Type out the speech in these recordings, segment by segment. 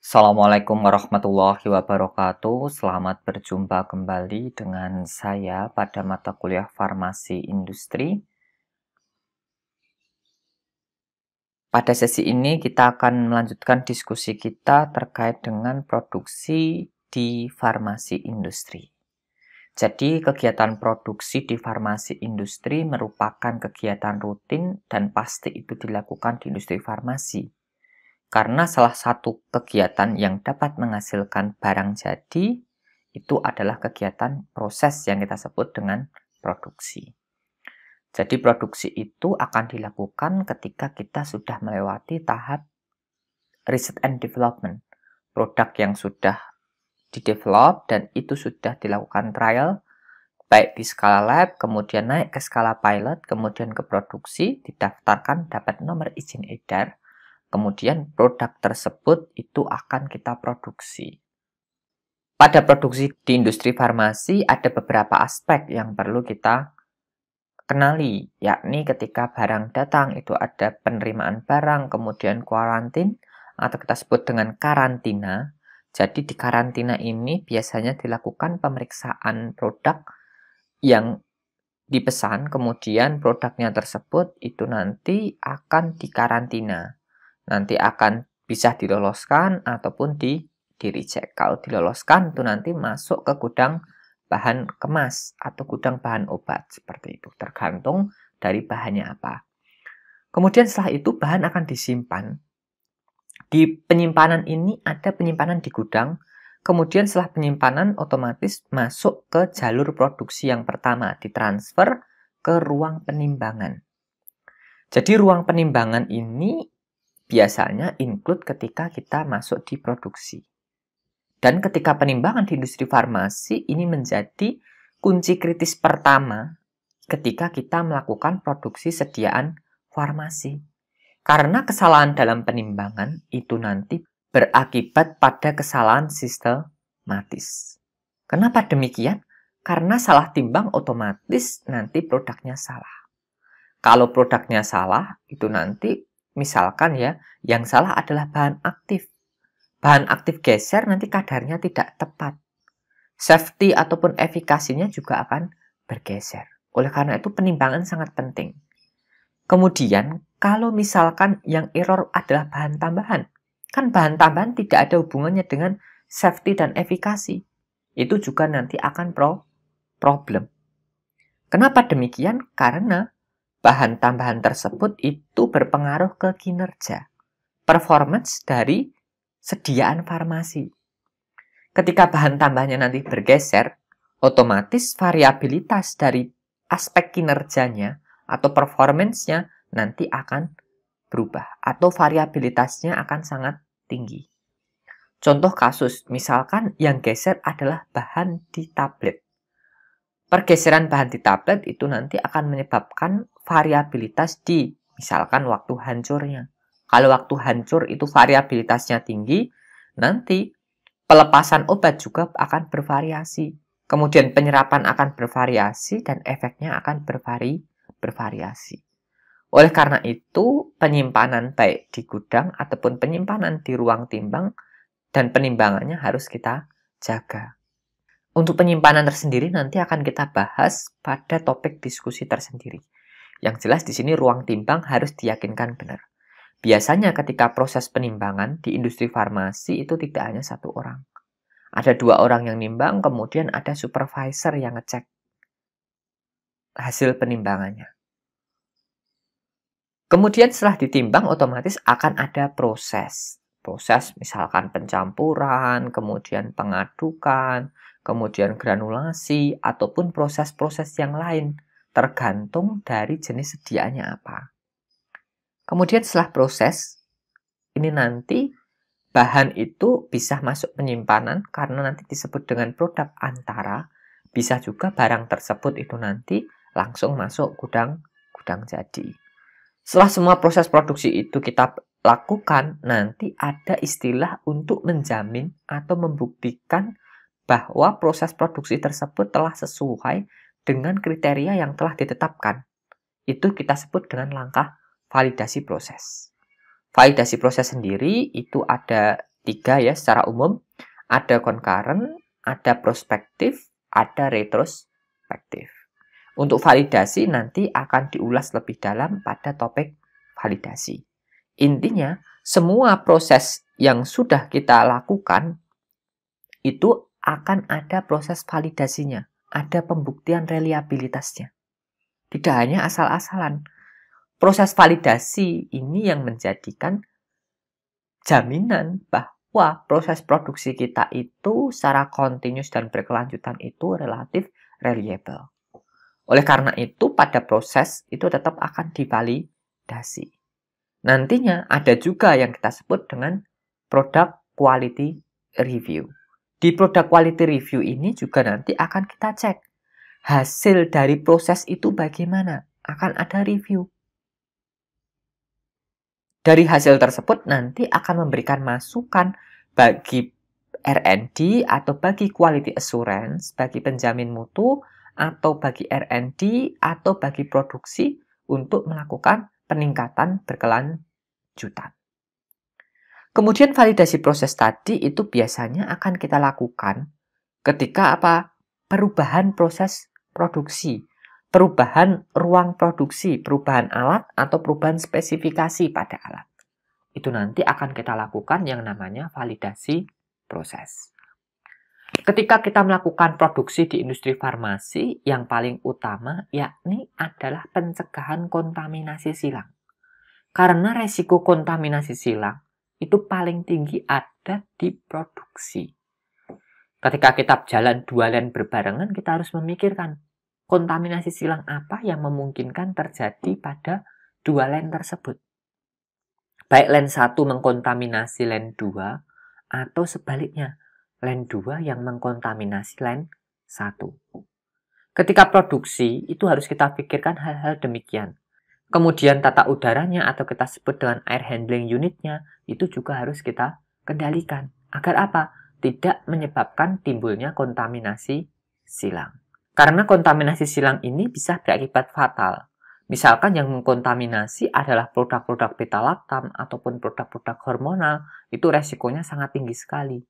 Assalamualaikum warahmatullahi wabarakatuh. Selamat berjumpa kembali dengan saya pada mata kuliah Farmasi Industri. Pada sesi ini kita akan melanjutkan diskusi kita terkait dengan produksi di farmasi industri. Jadi, kegiatan produksi di farmasi industri merupakan kegiatan rutin dan pasti itu dilakukan di industri farmasi. Karena salah satu kegiatan yang dapat menghasilkan barang jadi, itu adalah kegiatan proses yang kita sebut dengan produksi. Jadi produksi itu akan dilakukan ketika kita sudah melewati tahap research and development. Produk yang sudah didevelop dan itu sudah dilakukan trial, baik di skala lab, kemudian naik ke skala pilot, kemudian ke produksi, didaftarkan, dapat nomor izin edar, kemudian produk tersebut itu akan kita produksi. Pada produksi di industri farmasi ada beberapa aspek yang perlu kita kenali, yakni ketika barang datang itu ada penerimaan barang, kemudian kuarantin, atau kita sebut dengan karantina. Jadi di karantina ini biasanya dilakukan pemeriksaan produk yang dipesan, kemudian produknya tersebut itu nanti akan dikarantina. Nanti akan bisa diloloskan ataupun di-reject. Kalau diloloskan itu nanti masuk ke gudang bahan kemas atau gudang bahan obat, seperti itu, tergantung dari bahannya apa. Kemudian setelah itu bahan akan disimpan. Di penyimpanan ini ada penyimpanan di gudang, kemudian setelah penyimpanan otomatis masuk ke jalur produksi yang pertama, ditransfer ke ruang penimbangan. Jadi ruang penimbangan ini biasanya include ketika kita masuk di produksi. Dan ketika penimbangan di industri farmasi ini menjadi kunci kritis pertama ketika kita melakukan produksi sediaan farmasi. Karena kesalahan dalam penimbangan itu nanti berakibat pada kesalahan sistematis. Kenapa demikian? Karena salah timbang otomatis nanti produknya salah. Kalau produknya salah, itu nanti misalkan ya, yang salah adalah bahan aktif. Bahan aktif geser nanti kadarnya tidak tepat. Safety ataupun efikasinya juga akan bergeser. Oleh karena itu penimbangan sangat penting. Kemudian kalau misalkan yang error adalah bahan tambahan, kan bahan tambahan tidak ada hubungannya dengan safety dan efikasi. Itu juga nanti akan problem. Kenapa demikian? Karena bahan tambahan tersebut itu berpengaruh ke kinerja, performance dari sediaan farmasi. Ketika bahan tambahnya nanti bergeser, otomatis variabilitas dari aspek kinerjanya atau performance-nya nanti akan berubah atau variabilitasnya akan sangat tinggi. Contoh kasus, misalkan yang geser adalah bahan di tablet. Pergeseran bahan di tablet itu nanti akan menyebabkan variabilitas di misalkan waktu hancurnya. Kalau waktu hancur itu variabilitasnya tinggi, nanti pelepasan obat juga akan bervariasi. Kemudian penyerapan akan bervariasi dan efeknya akan bervariasi. Oleh karena itu, penyimpanan baik di gudang ataupun penyimpanan di ruang timbang dan penimbangannya harus kita jaga. Untuk penyimpanan tersendiri nanti akan kita bahas pada topik diskusi tersendiri. Yang jelas di sini ruang timbang harus diyakinkan benar. Biasanya ketika proses penimbangan di industri farmasi itu tidak hanya satu orang. Ada 2 orang yang nimbang, kemudian ada supervisor yang ngecek hasil penimbangannya. Kemudian setelah ditimbang otomatis akan ada proses. Proses misalkan pencampuran, kemudian pengadukan, kemudian granulasi, ataupun proses-proses yang lain, tergantung dari jenis sediaannya apa. Kemudian setelah proses, ini nanti bahan itu bisa masuk penyimpanan karena nanti disebut dengan produk antara, bisa juga barang tersebut itu nanti langsung masuk gudang jadi. Setelah semua proses produksi itu kita lakukan, nanti ada istilah untuk menjamin atau membuktikan bahwa proses produksi tersebut telah sesuai dengan kriteria yang telah ditetapkan. Itu kita sebut dengan langkah validasi proses. Validasi proses sendiri itu ada 3 ya secara umum. Ada concurrent, ada prospektif, ada retrospektif. Untuk validasi nanti akan diulas lebih dalam pada topik validasi. Intinya, semua proses yang sudah kita lakukan itu akan ada proses validasinya, ada pembuktian reliabilitasnya. Tidak hanya asal-asalan. Proses validasi ini yang menjadikan jaminan bahwa proses produksi kita itu secara continuous dan berkelanjutan itu relatif reliable. Oleh karena itu, pada proses itu tetap akan divalidasi. Nantinya ada juga yang kita sebut dengan product quality review. Di product quality review ini juga nanti akan kita cek hasil dari proses itu bagaimana. Akan ada review. Dari hasil tersebut nanti akan memberikan masukan bagi R&D atau bagi quality assurance, bagi penjamin mutu, atau bagi R&D atau bagi produksi untuk melakukan peningkatan berkelanjutan. Kemudian validasi proses tadi itu biasanya akan kita lakukan ketika perubahan proses produksi, perubahan ruang produksi, perubahan alat atau perubahan spesifikasi pada alat. Itu nanti akan kita lakukan yang namanya validasi proses. Ketika kita melakukan produksi di industri farmasi, yang paling utama yakni adalah pencegahan kontaminasi silang. Karena resiko kontaminasi silang itu paling tinggi ada di produksi. Ketika kita jalan 2 line berbarengan, kita harus memikirkan kontaminasi silang apa yang memungkinkan terjadi pada 2 line tersebut. Baik line 1 mengkontaminasi line 2 atau sebaliknya, line 2 yang mengkontaminasi line 1. Ketika produksi, itu harus kita pikirkan hal-hal demikian. Kemudian tata udaranya atau kita sebut dengan air handling unitnya, itu juga harus kita kendalikan. Agar apa? Tidak menyebabkan timbulnya kontaminasi silang. Karena kontaminasi silang ini bisa berakibat fatal. Misalkan yang mengkontaminasi adalah produk-produk beta-lactam ataupun produk-produk hormonal, itu resikonya sangat tinggi sekali.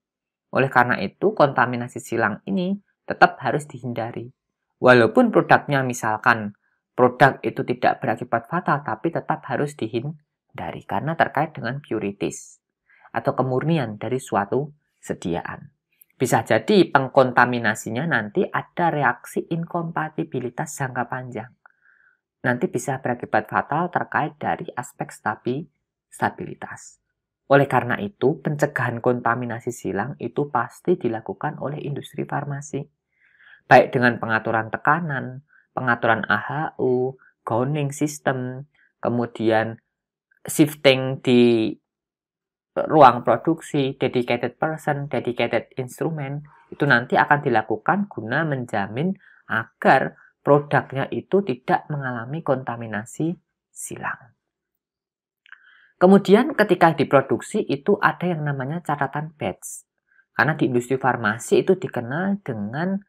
Oleh karena itu, kontaminasi silang ini tetap harus dihindari. Walaupun produknya misalkan produk itu tidak berakibat fatal, tapi tetap harus dihindari karena terkait dengan purities atau kemurnian dari suatu sediaan. Bisa jadi pengkontaminasinya nanti ada reaksi inkompatibilitas jangka panjang. Nanti bisa berakibat fatal terkait dari aspek stabilitas. Oleh karena itu, pencegahan kontaminasi silang itu pasti dilakukan oleh industri farmasi. Baik dengan pengaturan tekanan, pengaturan AHU, gowning system, kemudian shifting di ruang produksi, dedicated person, dedicated instrument, itu nanti akan dilakukan guna menjamin agar produknya itu tidak mengalami kontaminasi silang. Kemudian ketika diproduksi itu ada yang namanya catatan batch. Karena di industri farmasi itu dikenal dengan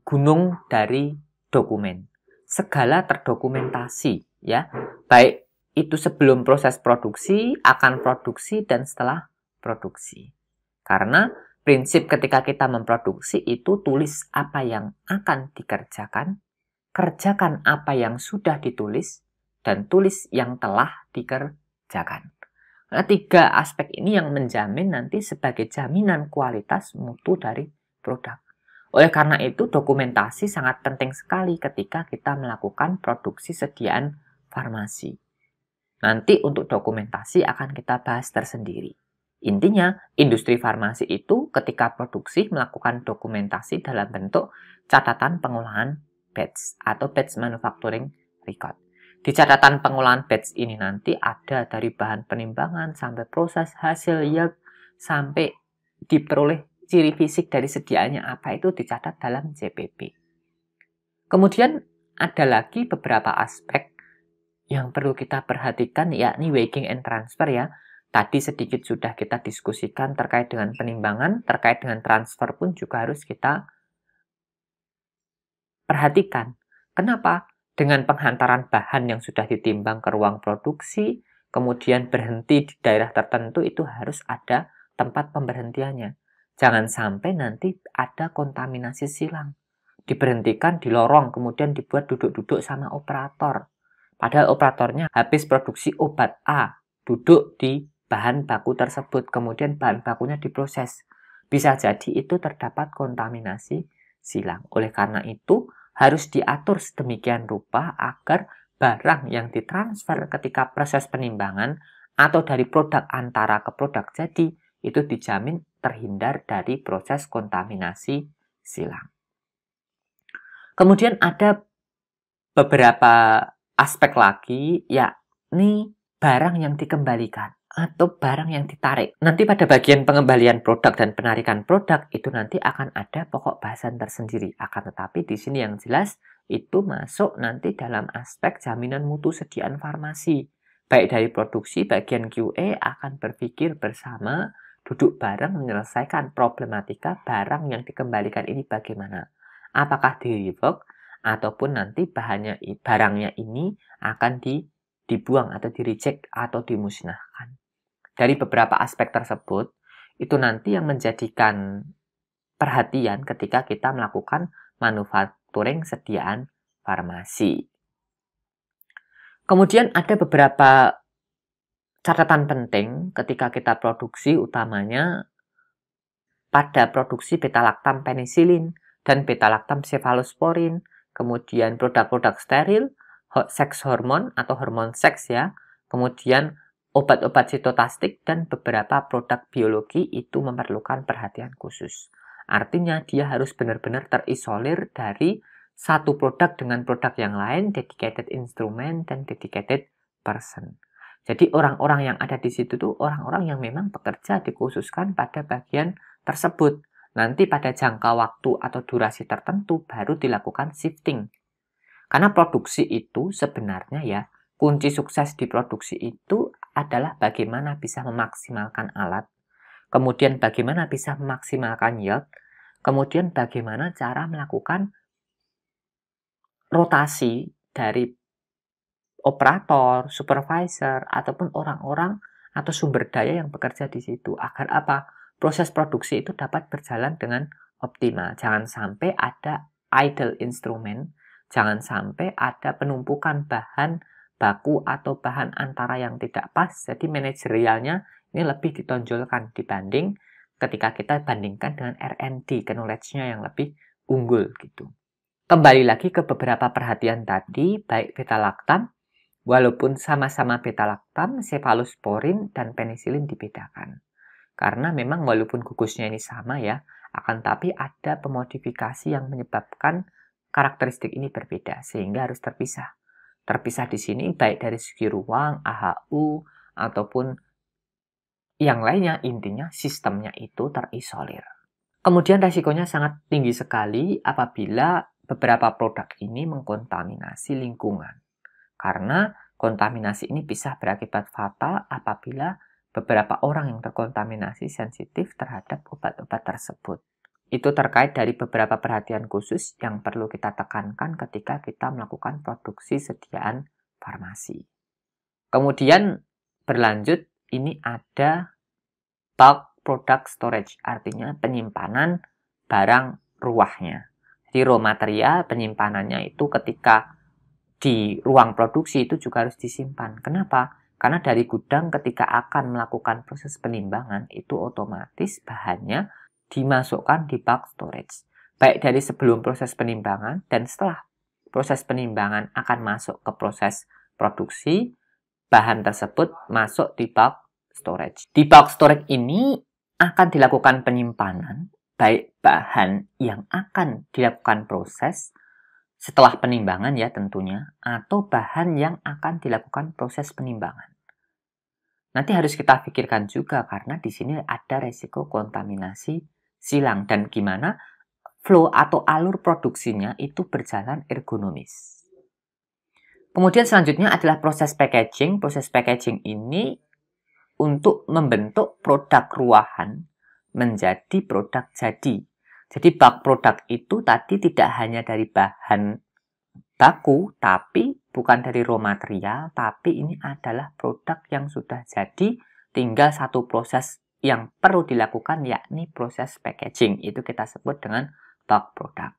gunung dari dokumen. Segala terdokumentasi ya. Baik itu sebelum proses produksi, akan produksi, dan setelah produksi. Karena prinsip ketika kita memproduksi itu tulis apa yang akan dikerjakan, kerjakan apa yang sudah ditulis, dan tulis yang telah dikerjakan. Nah, 3 aspek ini yang menjamin nanti sebagai jaminan kualitas mutu dari produk. Oleh karena itu, dokumentasi sangat penting sekali ketika kita melakukan produksi sediaan farmasi. Nanti untuk dokumentasi akan kita bahas tersendiri. Intinya, industri farmasi itu ketika produksi melakukan dokumentasi dalam bentuk catatan pengolahan batch atau batch manufacturing record. Di catatan pengolahan batch ini nanti ada dari bahan penimbangan sampai proses hasil yield sampai diperoleh ciri fisik dari sediaannya apa itu dicatat dalam JPP. Kemudian ada lagi beberapa aspek yang perlu kita perhatikan yakni weighing and transfer ya. Tadi sedikit sudah kita diskusikan terkait dengan penimbangan, terkait dengan transfer pun juga harus kita perhatikan. Kenapa? Dengan penghantaran bahan yang sudah ditimbang ke ruang produksi, kemudian berhenti di daerah tertentu, itu harus ada tempat pemberhentiannya. Jangan sampai nanti ada kontaminasi silang. Diberhentikan di lorong, kemudian dibuat duduk-duduk sama operator. Padahal operatornya habis produksi obat A, duduk di bahan baku tersebut, kemudian bahan bakunya diproses. Bisa jadi itu terdapat kontaminasi silang. Oleh karena itu, harus diatur sedemikian rupa agar barang yang ditransfer ketika proses penimbangan atau dari produk antara ke produk jadi, itu dijamin terhindar dari proses kontaminasi silang. Kemudian ada beberapa aspek lagi, yakni barang yang dikembalikan atau barang yang ditarik. Nanti pada bagian pengembalian produk dan penarikan produk itu nanti akan ada pokok bahasan tersendiri. Akan tetapi di sini yang jelas itu masuk nanti dalam aspek jaminan mutu sediaan farmasi. Baik dari produksi, bagian QA akan berpikir bersama, duduk bareng menyelesaikan problematika barang yang dikembalikan ini bagaimana. Apakah di-revoke ataupun nanti barangnya ini akan dibuang atau di-reject atau dimusnahkan. Dari beberapa aspek tersebut, itu nanti yang menjadikan perhatian ketika kita melakukan manufacturing sediaan farmasi. Kemudian ada beberapa catatan penting ketika kita produksi, utamanya pada produksi beta-lactam penisilin dan beta-lactam cefalosporin, kemudian produk-produk steril, seks hormon atau hormon seks ya, kemudian obat-obat sitotastik dan beberapa produk biologi itu memerlukan perhatian khusus. Artinya dia harus benar-benar terisolir dari satu produk dengan produk yang lain, dedicated instrument dan dedicated person. Jadi orang-orang yang ada di situ tuh orang-orang yang memang bekerja dikhususkan pada bagian tersebut. Nanti pada jangka waktu atau durasi tertentu baru dilakukan shifting. Karena produksi itu sebenarnya ya, kunci sukses di produksi itu adalah bagaimana bisa memaksimalkan alat, kemudian bagaimana bisa memaksimalkan yield, kemudian bagaimana cara melakukan rotasi dari operator, supervisor, ataupun orang-orang atau sumber daya yang bekerja di situ. Agar apa? Proses produksi itu dapat berjalan dengan optimal. Jangan sampai ada idle instrumen, jangan sampai ada penumpukan bahan baku atau bahan antara yang tidak pas. Jadi manajerialnya ini lebih ditonjolkan dibanding ketika kita bandingkan dengan R&D, knowledge-nya yang lebih unggul gitu. Kembali lagi ke beberapa perhatian tadi, baik beta-lactam, walaupun sama-sama beta-lactam, cefalosporin dan penisilin dibedakan. Karena memang walaupun gugusnya ini sama ya, akan tapi ada pemodifikasi yang menyebabkan karakteristik ini berbeda, sehingga harus terpisah. Terpisah di sini baik dari segi ruang, AHU, ataupun yang lainnya, intinya sistemnya itu terisolir. Kemudian resikonya sangat tinggi sekali apabila beberapa produk ini mengkontaminasi lingkungan. Karena kontaminasi ini bisa berakibat fatal apabila beberapa orang yang terkontaminasi sensitif terhadap obat-obat tersebut. Itu terkait dari beberapa perhatian khusus yang perlu kita tekankan ketika kita melakukan produksi sediaan farmasi. Kemudian berlanjut, ini ada bulk product storage, artinya penyimpanan barang ruahnya. Jadi raw material penyimpanannya itu ketika di ruang produksi itu juga harus disimpan. Kenapa? Karena dari gudang ketika akan melakukan proses penimbangan itu otomatis bahannya dimasukkan di bulk storage. Baik dari sebelum proses penimbangan dan setelah proses penimbangan akan masuk ke proses produksi, bahan tersebut masuk di bulk storage. Di bulk storage ini akan dilakukan penyimpanan baik bahan yang akan dilakukan proses setelah penimbangan ya tentunya, atau bahan yang akan dilakukan proses penimbangan. Nanti harus kita pikirkan juga karena di sini ada resiko kontaminasi silang dan gimana flow atau alur produksinya itu berjalan ergonomis. Kemudian selanjutnya adalah proses packaging. Proses packaging ini untuk membentuk produk ruahan menjadi produk jadi. Jadi bulk produk itu tadi tidak hanya dari bahan baku, tapi bukan dari raw material, tapi ini adalah produk yang sudah jadi, tinggal satu proses yang perlu dilakukan, yakni proses packaging. Itu kita sebut dengan bulk product.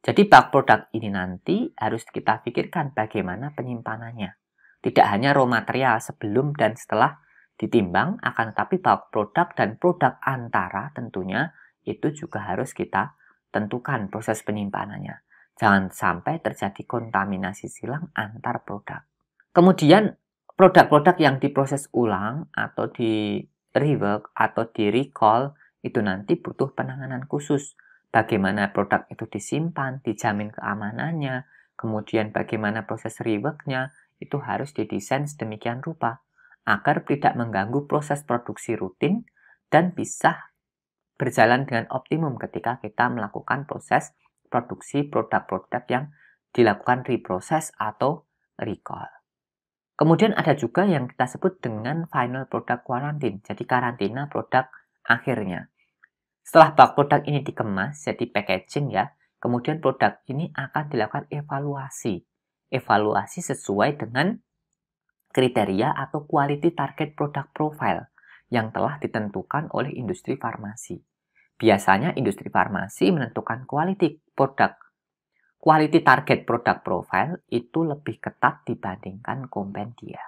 Jadi bulk product ini nanti harus kita pikirkan bagaimana penyimpanannya. Tidak hanya raw material sebelum dan setelah ditimbang, akan tetapi bulk product dan produk antara tentunya itu juga harus kita tentukan proses penyimpanannya. Jangan sampai terjadi kontaminasi silang antar produk. Kemudian produk-produk yang diproses ulang atau di rework atau di recall itu nanti butuh penanganan khusus. Bagaimana produk itu disimpan, dijamin keamanannya, kemudian bagaimana proses reworknya, itu harus didesain sedemikian rupa agar tidak mengganggu proses produksi rutin dan bisa berjalan dengan optimum ketika kita melakukan proses produksi produk-produk yang dilakukan reproses atau recall. Kemudian ada juga yang kita sebut dengan final product quarantine, jadi karantina produk akhirnya. Setelah bulk produk ini dikemas, jadi packaging ya, kemudian produk ini akan dilakukan evaluasi. Evaluasi sesuai dengan kriteria atau quality target product profile yang telah ditentukan oleh industri farmasi. Biasanya industri farmasi menentukan quality target product profile itu lebih ketat dibandingkan kompendia.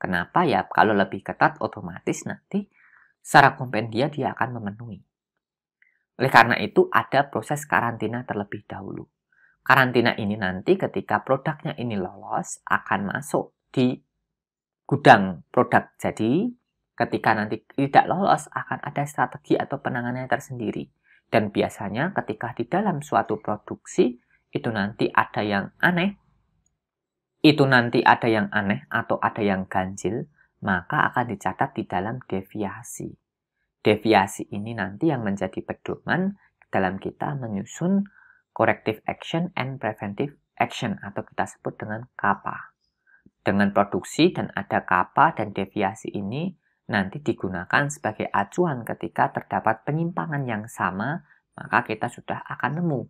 Kenapa ya? Kalau lebih ketat otomatis nanti secara kompendia dia akan memenuhi. Oleh karena itu ada proses karantina terlebih dahulu. Karantina ini nanti ketika produknya ini lolos akan masuk di gudang produk. Jadi ketika nanti tidak lolos akan ada strategi atau penanganannya tersendiri. Dan biasanya ketika di dalam suatu produksi itu nanti ada yang aneh, atau ada yang ganjil, maka akan dicatat di dalam deviasi. Deviasi ini nanti yang menjadi pedoman dalam kita menyusun corrective action and preventive action atau kita sebut dengan KAPA. Dengan produksi dan ada KAPA dan deviasi ini nanti digunakan sebagai acuan ketika terdapat penyimpangan yang sama, maka kita sudah akan nemu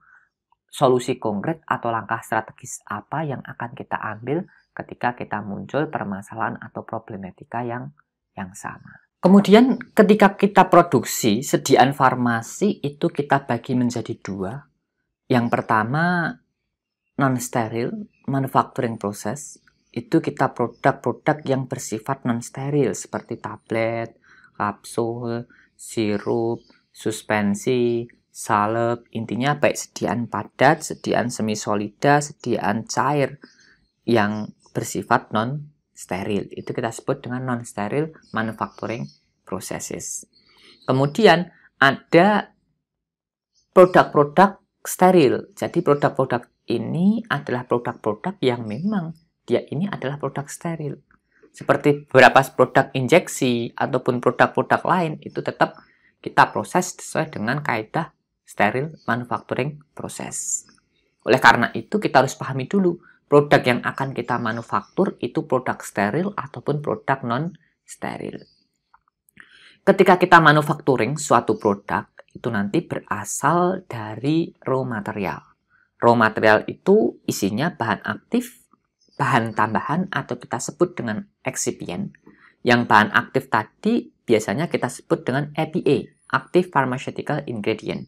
solusi konkret atau langkah strategis apa yang akan kita ambil ketika kita muncul permasalahan atau problematika yang sama. Kemudian ketika kita produksi, sediaan farmasi itu kita bagi menjadi dua. Yang pertama non-steril manufacturing process, itu kita produk-produk yang bersifat non-steril seperti tablet, kapsul, sirup, suspensi, salep, intinya baik sediaan padat, sediaan semisolida, sediaan cair yang bersifat non-steril. Itu kita sebut dengan non-steril manufacturing processes. Kemudian ada produk-produk steril. Jadi produk-produk ini adalah produk-produk yang memang dia ini adalah produk steril. Seperti beberapa produk injeksi ataupun produk-produk lain itu tetap kita proses sesuai dengan kaidah steril manufacturing process. Oleh karena itu kita harus pahami dulu produk yang akan kita manufaktur itu produk steril ataupun produk non-steril. Ketika kita manufacturing suatu produk itu nanti berasal dari raw material. Raw material itu isinya bahan aktif, bahan tambahan atau kita sebut dengan excipient. Yang bahan aktif tadi biasanya kita sebut dengan APA, Active Pharmaceutical Ingredient.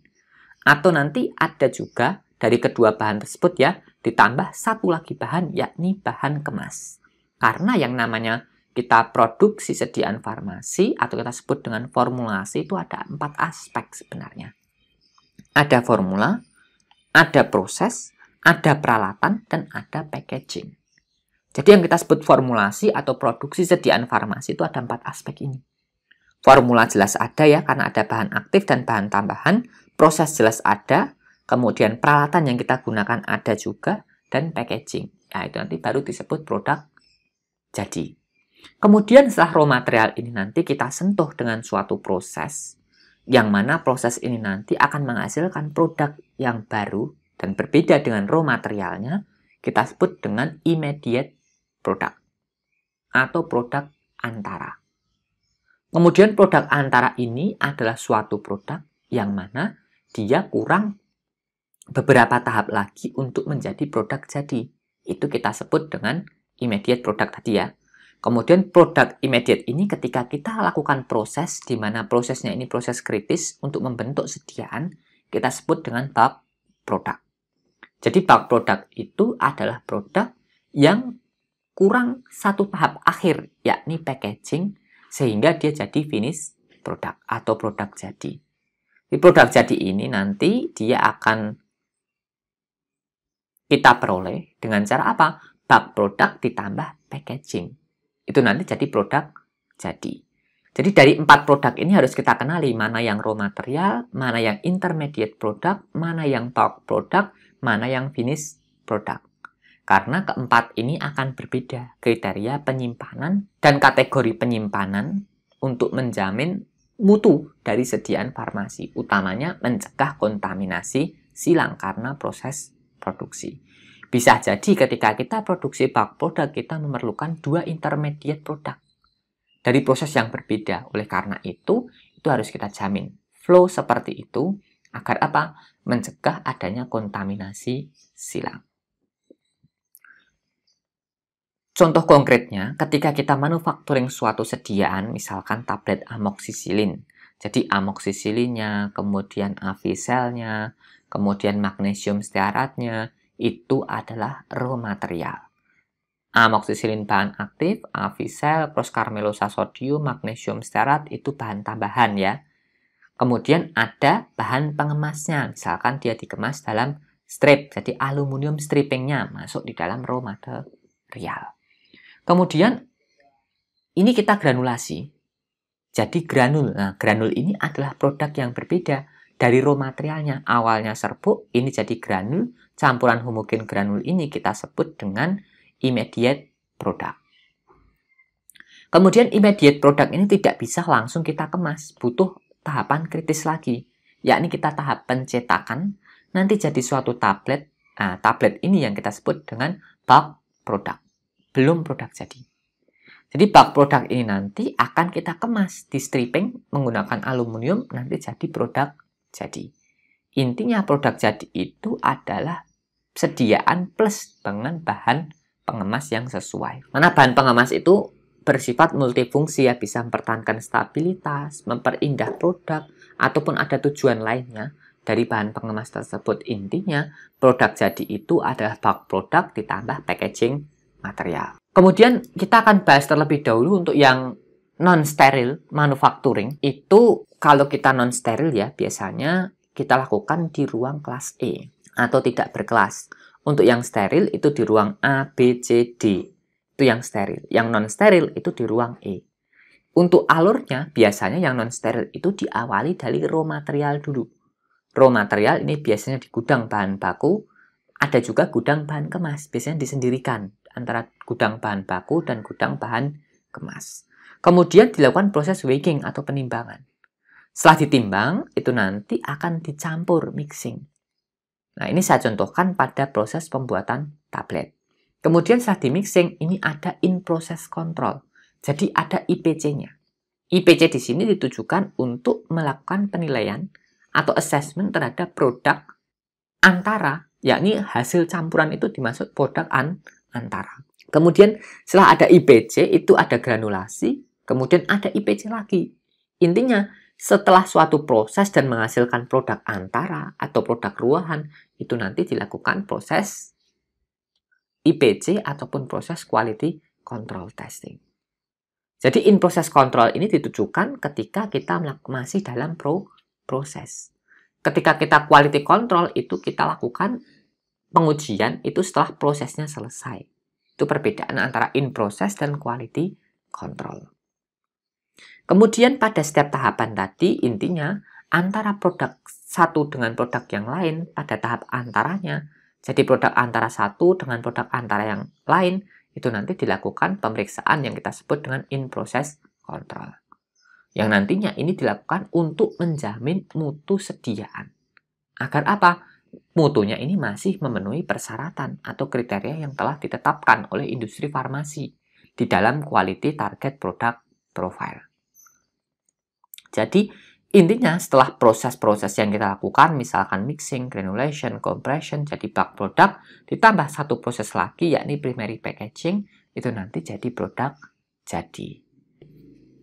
Atau nanti ada juga dari kedua bahan tersebut ya, ditambah satu lagi bahan yakni bahan kemas. Karena yang namanya kita produksi sediaan farmasi atau kita sebut dengan formulasi itu ada 4 aspek sebenarnya. Ada formula, ada proses, ada peralatan, dan ada packaging. Jadi yang kita sebut formulasi atau produksi sediaan farmasi itu ada 4 aspek ini. Formula jelas ada ya, karena ada bahan aktif dan bahan tambahan. Proses jelas ada, kemudian peralatan yang kita gunakan ada juga, dan packaging. Nah, itu nanti baru disebut produk jadi. Kemudian setelah raw material ini nanti kita sentuh dengan suatu proses, yang mana proses ini nanti akan menghasilkan produk yang baru dan berbeda dengan raw materialnya, kita sebut dengan immediate product atau produk antara. Kemudian produk antara ini adalah suatu produk yang mana dia kurang beberapa tahap lagi untuk menjadi produk jadi. Itu kita sebut dengan immediate product tadi ya. Kemudian produk immediate ini ketika kita lakukan proses, di mana prosesnya ini proses kritis untuk membentuk sediaan, kita sebut dengan bulk product. Jadi bulk product itu adalah produk yang kurang satu tahap akhir, yakni packaging, sehingga dia jadi finish product atau produk jadi. Di produk jadi ini nanti dia akan kita peroleh dengan cara apa? Bulk product ditambah packaging. Itu nanti jadi produk jadi. Jadi dari 4 produk ini harus kita kenali mana yang raw material, mana yang intermediate product, mana yang bulk product, mana yang finish product. Karena keempat ini akan berbeda kriteria penyimpanan dan kategori penyimpanan untuk menjamin mutu dari sediaan farmasi, utamanya mencegah kontaminasi silang karena proses produksi. Bisa jadi ketika kita produksi bulk product, kita memerlukan 2 intermediate product dari proses yang berbeda. Oleh karena itu harus kita jamin flow seperti itu agar apa? Mencegah adanya kontaminasi silang. Contoh konkretnya, ketika kita manufacturing suatu sediaan, misalkan tablet amoksisilin. Jadi amoksisilinnya, kemudian aviselnya, kemudian magnesium stearatnya, itu adalah raw material. Amoksisilin bahan aktif, avisel, proskarmelosa sodium, magnesium stearat itu bahan tambahan ya. Kemudian ada bahan pengemasnya, misalkan dia dikemas dalam strip, jadi aluminium strippingnya masuk di dalam raw material. Kemudian ini kita granulasi, jadi granul. Nah, granul ini adalah produk yang berbeda dari raw materialnya. Awalnya serbuk, ini jadi granul. Campuran homogen granul ini kita sebut dengan immediate product. Kemudian immediate product ini tidak bisa langsung kita kemas, butuh tahapan kritis lagi, yakni kita tahap pencetakan, nanti jadi suatu tablet. Nah, tablet ini yang kita sebut dengan bulk product, belum produk jadi. Jadi bulk product ini nanti akan kita kemas di stripping menggunakan aluminium, nanti jadi produk jadi. Intinya produk jadi itu adalah sediaan plus dengan bahan pengemas yang sesuai. Mana bahan pengemas itu bersifat multifungsi ya, bisa mempertahankan stabilitas, memperindah produk, ataupun ada tujuan lainnya dari bahan pengemas tersebut. Intinya produk jadi itu adalah bulk product ditambah packaging material. Kemudian kita akan bahas terlebih dahulu untuk yang non-steril manufacturing. Itu kalau kita non-steril ya, biasanya kita lakukan di ruang kelas E atau tidak berkelas. Untuk yang steril itu di ruang A, B, C, D. Itu yang steril. Yang non-steril itu di ruang E. Untuk alurnya, biasanya yang non-steril itu diawali dari raw material dulu. Raw material ini biasanya di gudang bahan baku, ada juga gudang bahan kemas. Biasanya disendirikan antara gudang bahan baku dan gudang bahan kemas. Kemudian dilakukan proses weighing atau penimbangan. Setelah ditimbang, itu nanti akan dicampur mixing. Nah, ini saya contohkan pada proses pembuatan tablet. Kemudian setelah di-mixing, ini ada in-process control. Jadi ada IPC-nya. IPC di sini ditujukan untuk melakukan penilaian atau assessment terhadap produk antara, yakni hasil campuran itu dimaksud produk antara. Kemudian setelah ada IPC, itu ada granulasi, kemudian ada IPC lagi. Intinya, setelah suatu proses dan menghasilkan produk antara atau produk ruahan, itu nanti dilakukan proses IPC ataupun proses quality control testing. Jadi in-process control ini ditujukan ketika kita masih dalam proses. Ketika kita quality control, itu kita lakukan pengujian itu setelah prosesnya selesai. Itu perbedaan antara in-process dan quality control. Kemudian pada setiap tahapan tadi, intinya antara produk satu dengan produk yang lain pada tahap antaranya, jadi produk antara satu dengan produk antara yang lain, itu nanti dilakukan pemeriksaan yang kita sebut dengan in-process control. Yang nantinya ini dilakukan untuk menjamin mutu sediaan. Agar apa? Mutunya ini masih memenuhi persyaratan atau kriteria yang telah ditetapkan oleh industri farmasi di dalam Quality Target Product Profile. Jadi, Intinya setelah proses-proses yang kita lakukan, misalkan mixing, granulation, compression, jadi bulk product, ditambah satu proses lagi yakni primary packaging, itu nanti jadi produk jadi.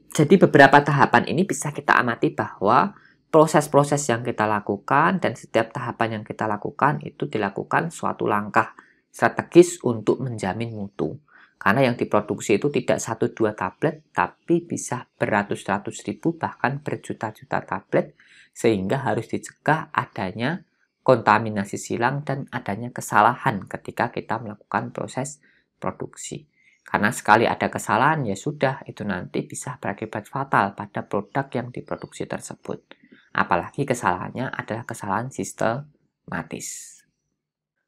Jadi beberapa tahapan ini bisa kita amati bahwa proses-proses yang kita lakukan dan setiap tahapan yang kita lakukan itu dilakukan suatu langkah strategis untuk menjamin mutu. Karena yang diproduksi itu tidak 1-2 tablet, tapi bisa beratus-ratus ribu, bahkan berjuta-juta tablet, sehingga harus dicegah adanya kontaminasi silang dan adanya kesalahan ketika kita melakukan proses produksi. Karena sekali ada kesalahan, ya sudah, itu nanti bisa berakibat fatal pada produk yang diproduksi tersebut. Apalagi kesalahannya adalah kesalahan sistematis.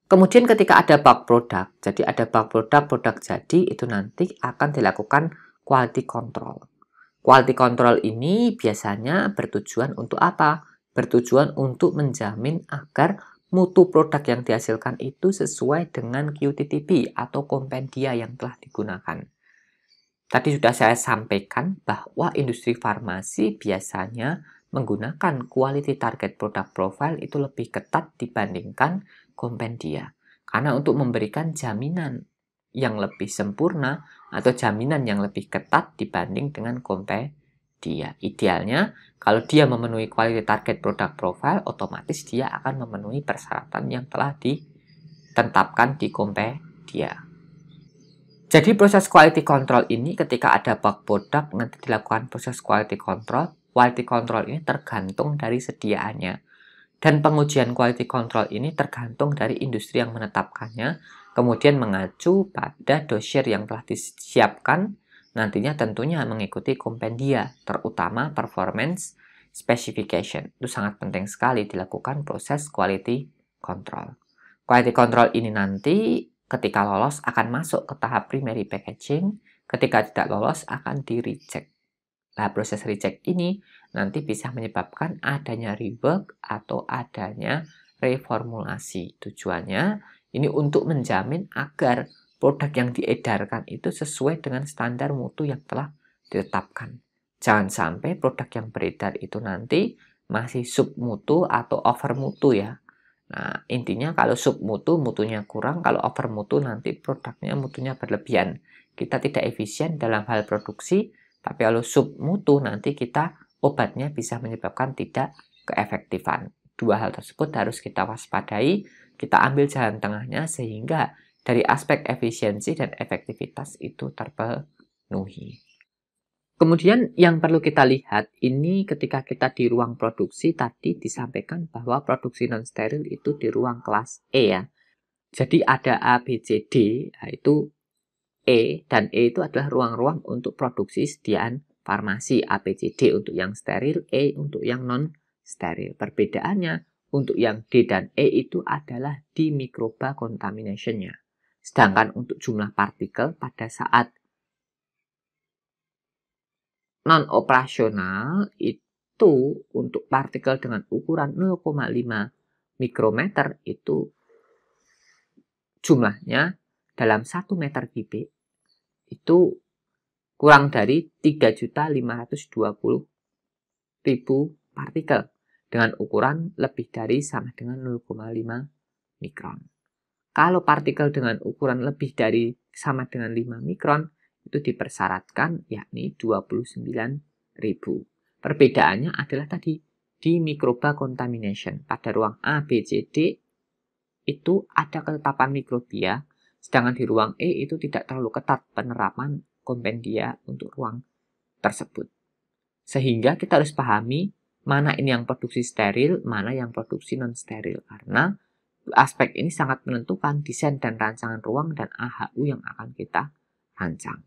Kemudian ketika ada bulk product, jadi ada bulk produk jadi, itu nanti akan dilakukan quality control. Quality control ini biasanya bertujuan untuk apa? Bertujuan untuk menjamin agar mutu produk yang dihasilkan itu sesuai dengan QTTP atau kompendia yang telah digunakan. Tadi sudah saya sampaikan bahwa industri farmasi biasanya menggunakan quality target product profile itu lebih ketat dibandingkan kompendia. Karena untuk memberikan jaminan yang lebih sempurna atau jaminan yang lebih ketat dibanding dengan kompendia. Idealnya, kalau dia memenuhi quality target product profile, otomatis dia akan memenuhi persyaratan yang telah ditetapkan di kompendia. Jadi proses quality control ini ketika ada bulk product nanti dilakukan proses quality control. Quality control ini tergantung dari sediaannya. Dan pengujian quality control ini tergantung dari industri yang menetapkannya, kemudian mengacu pada dossier yang telah disiapkan, nantinya tentunya mengikuti kompendia, terutama performance specification. Itu sangat penting sekali dilakukan proses quality control. Quality control ini nanti ketika lolos akan masuk ke tahap primary packaging, ketika tidak lolos akan di-reject. Nah, proses reject ini nanti bisa menyebabkan adanya rework atau adanya reformulasi. Tujuannya ini untuk menjamin agar produk yang diedarkan itu sesuai dengan standar mutu yang telah ditetapkan. Jangan sampai produk yang beredar itu nanti masih submutu atau overmutu ya. Nah, intinya kalau submutu, mutunya kurang, kalau overmutu nanti produknya mutunya berlebihan. Kita tidak efisien dalam hal produksi, tapi kalau submutu nanti kita obatnya bisa menyebabkan tidak keefektifan. Dua hal tersebut harus kita waspadai, kita ambil jalan tengahnya sehingga dari aspek efisiensi dan efektivitas itu terpenuhi. Kemudian yang perlu kita lihat ini ketika kita di ruang produksi tadi disampaikan bahwa produksi non steril itu di ruang kelas E ya. Jadi ada A, B, C, D, yaitu E dan E itu adalah ruang-ruang untuk produksi sediaan farmasi. A, B, C, D untuk yang steril, E untuk yang non steril. Perbedaannya untuk yang D dan E itu adalah di microba contamination-nya. Sedangkan untuk jumlah partikel pada saat non-operasional itu untuk partikel dengan ukuran 0,5 mikrometer itu jumlahnya dalam 1 meter kubik itu kurang dari 3.520.000 partikel dengan ukuran lebih dari sama dengan 0,5 mikron. Kalau partikel dengan ukuran lebih dari sama dengan 5 mikron itu dipersyaratkan yakni 29.000. Perbedaannya adalah tadi di microba contamination. Pada ruang A, B, C, D itu ada ketetapan mikrobia, sedangkan di ruang E itu tidak terlalu ketat penerapan kompendia untuk ruang tersebut. Sehingga kita harus pahami mana ini yang produksi steril, mana yang produksi non-steril. Karena aspek ini sangat menentukan desain dan rancangan ruang dan AHU yang akan kita rancang.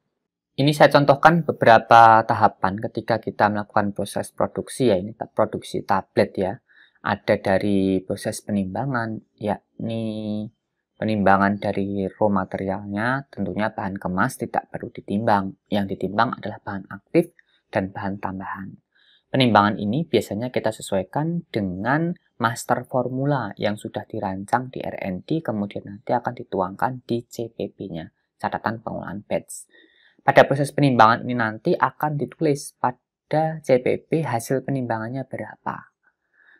Ini saya contohkan beberapa tahapan ketika kita melakukan proses produksi ya, ini produksi tablet ya. Ada dari proses penimbangan, yakni penimbangan dari raw materialnya, tentunya bahan kemas tidak perlu ditimbang. Yang ditimbang adalah bahan aktif dan bahan tambahan. Penimbangan ini biasanya kita sesuaikan dengan master formula yang sudah dirancang di R&D, kemudian nanti akan dituangkan di CPP-nya, catatan pengolahan batch. Pada proses penimbangan ini nanti akan ditulis pada ada CPP hasil penimbangannya berapa.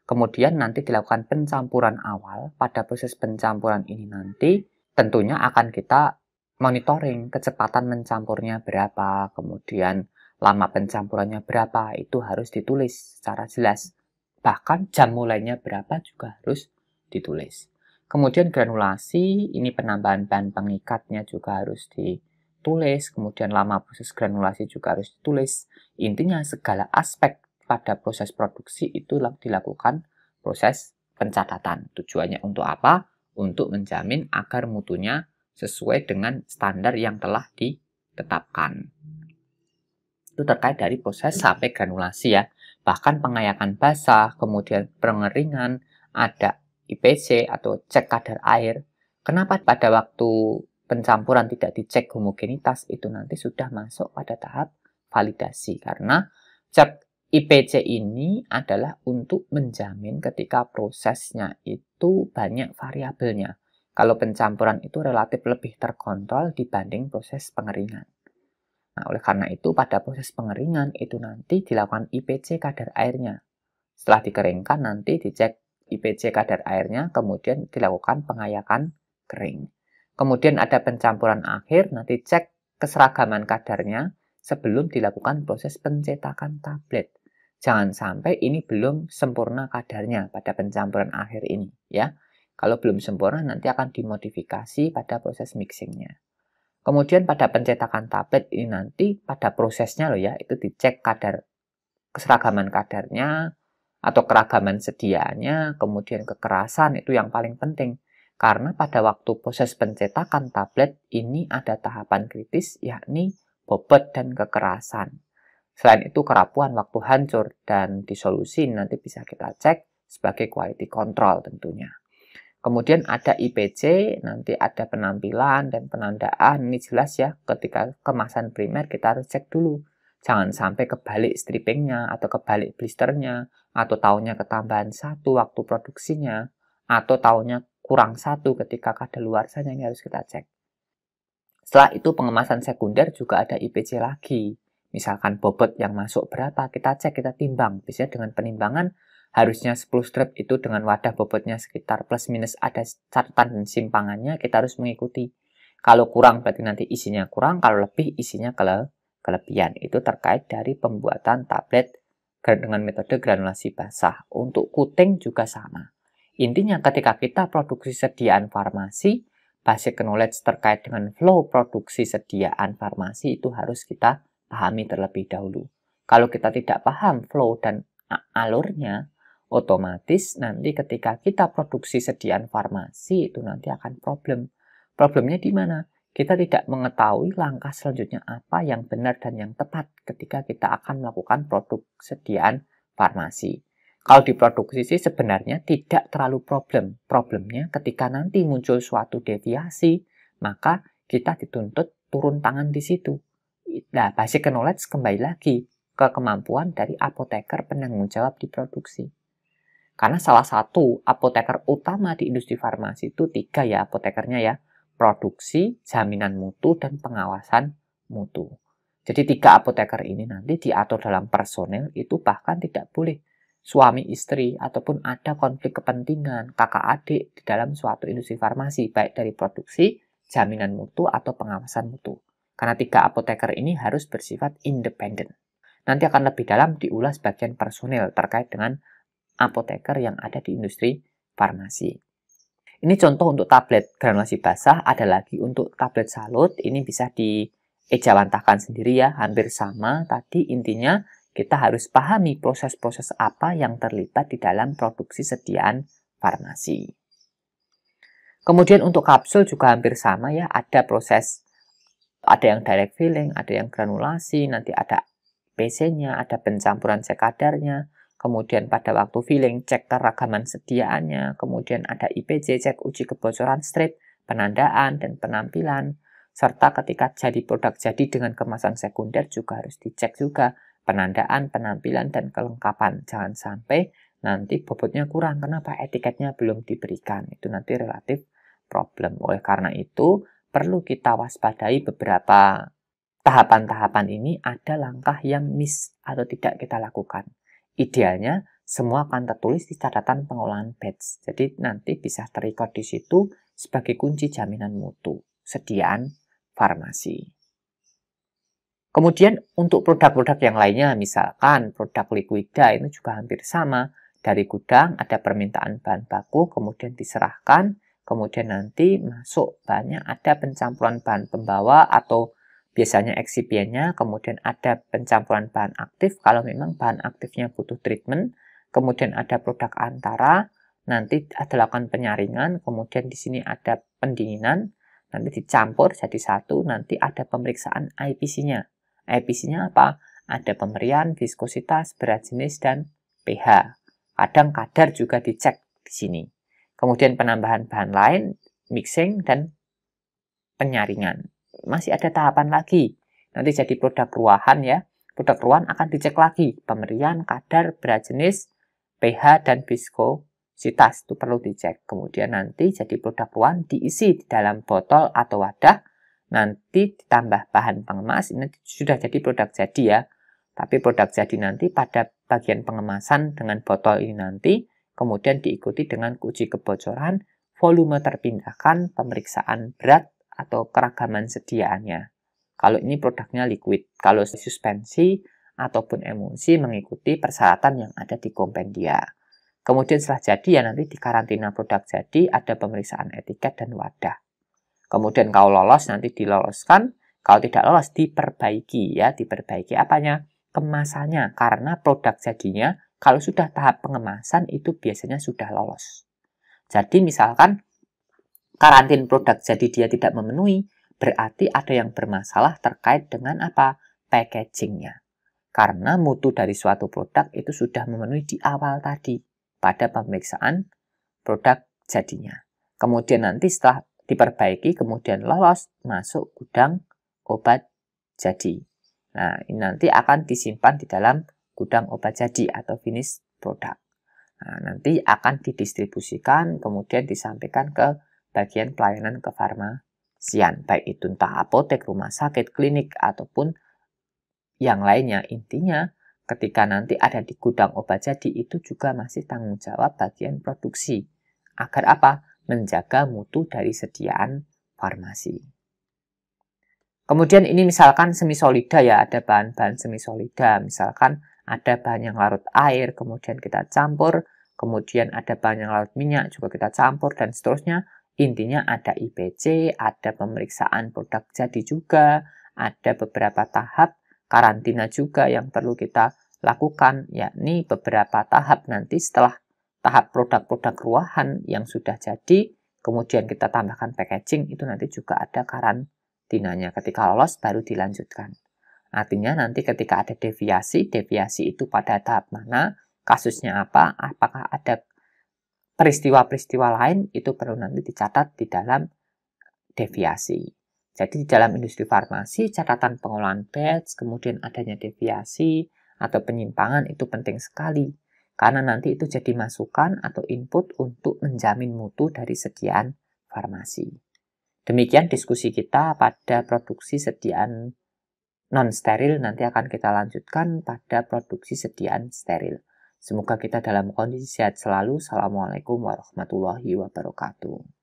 Kemudian nanti dilakukan pencampuran awal. Pada proses pencampuran ini nanti tentunya akan kita monitoring kecepatan mencampurnya berapa, kemudian lama pencampurannya berapa, itu harus ditulis secara jelas. Bahkan jam mulainya berapa juga harus ditulis. Kemudian granulasi, ini penambahan bahan pengikatnya juga harus ditulis, kemudian lama proses granulasi juga harus ditulis. Intinya segala aspek pada proses produksi itu dilakukan proses pencatatan. Tujuannya untuk apa? Untuk menjamin agar mutunya sesuai dengan standar yang telah ditetapkan. Itu terkait dari proses sampai granulasi ya. Bahkan pengayakan basah, kemudian pengeringan, ada IPC atau cek kadar air. Kenapa pada waktu pencampuran tidak dicek homogenitas, itu nanti sudah masuk pada tahap validasi. Karena cek IPC ini adalah untuk menjamin ketika prosesnya itu banyak variabelnya. Kalau pencampuran itu relatif lebih terkontrol dibanding proses pengeringan. Nah, oleh karena itu pada proses pengeringan itu nanti dilakukan IPC kadar airnya. Setelah dikeringkan nanti dicek IPC kadar airnya, kemudian dilakukan pengayakan kering. Kemudian ada pencampuran akhir, nanti cek keseragaman kadarnya sebelum dilakukan proses pencetakan tablet. Jangan sampai ini belum sempurna kadarnya pada pencampuran akhir ini ya. Kalau belum sempurna nanti akan dimodifikasi pada proses mixingnya. Kemudian pada pencetakan tablet ini nanti pada prosesnya loh ya, itu dicek kadar keseragaman kadarnya atau keragaman sediaannya, kemudian kekerasan itu yang paling penting. Karena pada waktu proses pencetakan tablet ini ada tahapan kritis yakni bobot dan kekerasan. Selain itu kerapuan waktu hancur dan disolusi nanti bisa kita cek sebagai quality control tentunya. Kemudian ada IPC, nanti ada penampilan dan penandaan. Ini jelas ya, ketika kemasan primer kita harus cek dulu. Jangan sampai kebalik strippingnya atau kebalik blisternya, atau tahunnya ketambahan 1 waktu produksinya, atau tahunnya kurang 1 ketika kadaluarsanya, ini harus kita cek. Setelah itu pengemasan sekunder juga ada IPC lagi. Misalkan bobot yang masuk berapa, kita cek, kita timbang. Biasanya dengan penimbangan harusnya 10 strip itu dengan wadah bobotnya sekitar plus minus ada catatan dan simpangannya, kita harus mengikuti. Kalau kurang berarti nanti isinya kurang, kalau lebih isinya kelebihan. Itu terkait dari pembuatan tablet dengan metode granulasi basah. Untuk coating juga sama. Intinya ketika kita produksi sediaan farmasi, basic knowledge terkait dengan flow produksi sediaan farmasi itu harus kita pahami terlebih dahulu. Kalau kita tidak paham flow dan alurnya, otomatis nanti ketika kita produksi sediaan farmasi itu nanti akan problem. Problemnya di mana? Kita tidak mengetahui langkah selanjutnya apa yang benar dan yang tepat ketika kita akan melakukan produk sediaan farmasi. Kalau diproduksi sih sebenarnya tidak terlalu problem. Problemnya ketika nanti muncul suatu deviasi, maka kita dituntut turun tangan di situ. Nah, basic knowledge kembali lagi ke kemampuan dari apoteker penanggung jawab di produksi. Karena salah satu apoteker utama di industri farmasi itu 3 ya apotekernya ya. Produksi, jaminan mutu, dan pengawasan mutu. Jadi 3 apoteker ini nanti diatur dalam personel itu bahkan tidak boleh suami istri ataupun ada konflik kepentingan kakak adik di dalam suatu industri farmasi baik dari produksi, jaminan mutu, atau pengawasan mutu. Karena 3 apoteker ini harus bersifat independen. Nanti akan lebih dalam diulas bagian personel terkait dengan apoteker yang ada di industri farmasi. Ini contoh untuk tablet granulasi basah, ada lagi untuk tablet salut. Ini bisa diejawantahkan sendiri ya, hampir sama. Tadi intinya kita harus pahami proses-proses apa yang terlibat di dalam produksi sediaan farmasi. Kemudian untuk kapsul juga hampir sama ya, ada proses, ada yang direct filling, ada yang granulasi, nanti ada PC-nya, ada pencampuran sekadarnya, kemudian pada waktu filling cek keragaman sediaannya, kemudian ada IPC, cek uji kebocoran strip, penandaan, dan penampilan, serta ketika jadi produk jadi dengan kemasan sekunder juga harus dicek juga penandaan, penampilan, dan kelengkapan. Jangan sampai nanti bobotnya kurang, kenapa etiketnya belum diberikan, itu nanti relatif problem. Oleh karena itu, perlu kita waspadai beberapa tahapan-tahapan ini ada langkah yang miss atau tidak kita lakukan. Idealnya semua akan tertulis di catatan pengolahan batch. Jadi nanti bisa terrecord di situ sebagai kunci jaminan mutu sediaan farmasi. Kemudian untuk produk-produk yang lainnya, misalkan produk liquida itu juga hampir sama. Dari gudang ada permintaan bahan baku, kemudian diserahkan, kemudian nanti masuk bahannya ada pencampuran bahan pembawa atau biasanya excipientnya, kemudian ada pencampuran bahan aktif kalau memang bahan aktifnya butuh treatment, kemudian ada produk antara, nanti ada lakukan penyaringan, kemudian di sini ada pendinginan, nanti dicampur jadi satu, nanti ada pemeriksaan IPC-nya. IPC-nya apa? Ada pemberian, viskositas, berat jenis, dan pH. Kadang kadar juga dicek di sini. Kemudian penambahan bahan lain, mixing, dan penyaringan. Masih ada tahapan lagi. Nanti jadi produk ruahan ya. Produk ruahan akan dicek lagi. Pemberian, kadar, berat jenis, pH, dan viskositas. Itu perlu dicek. Kemudian nanti jadi produk ruahan diisi di dalam botol atau wadah. Nanti ditambah bahan pengemas, ini sudah jadi produk jadi ya. Tapi produk jadi nanti pada bagian pengemasan dengan botol ini nanti, kemudian diikuti dengan uji kebocoran, volume terpindahkan, pemeriksaan berat, atau keragaman sediaannya. Kalau ini produknya liquid, kalau suspensi ataupun emulsi mengikuti persyaratan yang ada di kompendia. Kemudian setelah jadi ya nanti di karantina produk jadi ada pemeriksaan etiket dan wadah. Kemudian kalau lolos nanti diloloskan, kalau tidak lolos diperbaiki ya, diperbaiki apanya? Kemasannya, karena produk jadinya kalau sudah tahap pengemasan itu biasanya sudah lolos. Jadi misalkan karantin produk jadi dia tidak memenuhi, berarti ada yang bermasalah terkait dengan apa? Packagingnya. Karena mutu dari suatu produk itu sudah memenuhi di awal tadi pada pemeriksaan produk jadinya. Kemudian nanti setelah diperbaiki, kemudian lolos masuk gudang obat jadi. Nah, ini nanti akan disimpan di dalam gudang obat jadi atau finish product. Nah, nanti akan didistribusikan, kemudian disampaikan ke bagian pelayanan kefarmasian, baik itu entah apotek, rumah sakit, klinik, ataupun yang lainnya. Intinya, ketika nanti ada di gudang obat jadi, itu juga masih tanggung jawab bagian produksi. Agar apa? Menjaga mutu dari sediaan farmasi. Kemudian ini misalkan semisolida ya, ada bahan-bahan semisolida. Misalkan ada bahan yang larut air, kemudian kita campur, kemudian ada bahan yang larut minyak, juga kita campur, dan seterusnya. Intinya ada IPC, ada pemeriksaan produk jadi juga, ada beberapa tahap karantina juga yang perlu kita lakukan, yakni beberapa tahap nanti setelah tahap produk-produk ruahan yang sudah jadi, kemudian kita tambahkan packaging, itu nanti juga ada karantinanya. Ketika lolos baru dilanjutkan. Artinya nanti ketika ada deviasi, deviasi itu pada tahap mana, kasusnya apa, apakah ada peristiwa-peristiwa lain, itu perlu nanti dicatat di dalam deviasi. Jadi di dalam industri farmasi, catatan pengolahan batch, kemudian adanya deviasi atau penyimpangan itu penting sekali. Karena nanti itu jadi masukan atau input untuk menjamin mutu dari sediaan farmasi. Demikian diskusi kita pada produksi sediaan non-steril, nanti akan kita lanjutkan pada produksi sediaan steril. Semoga kita dalam kondisi sehat selalu. Assalamualaikum warahmatullahi wabarakatuh.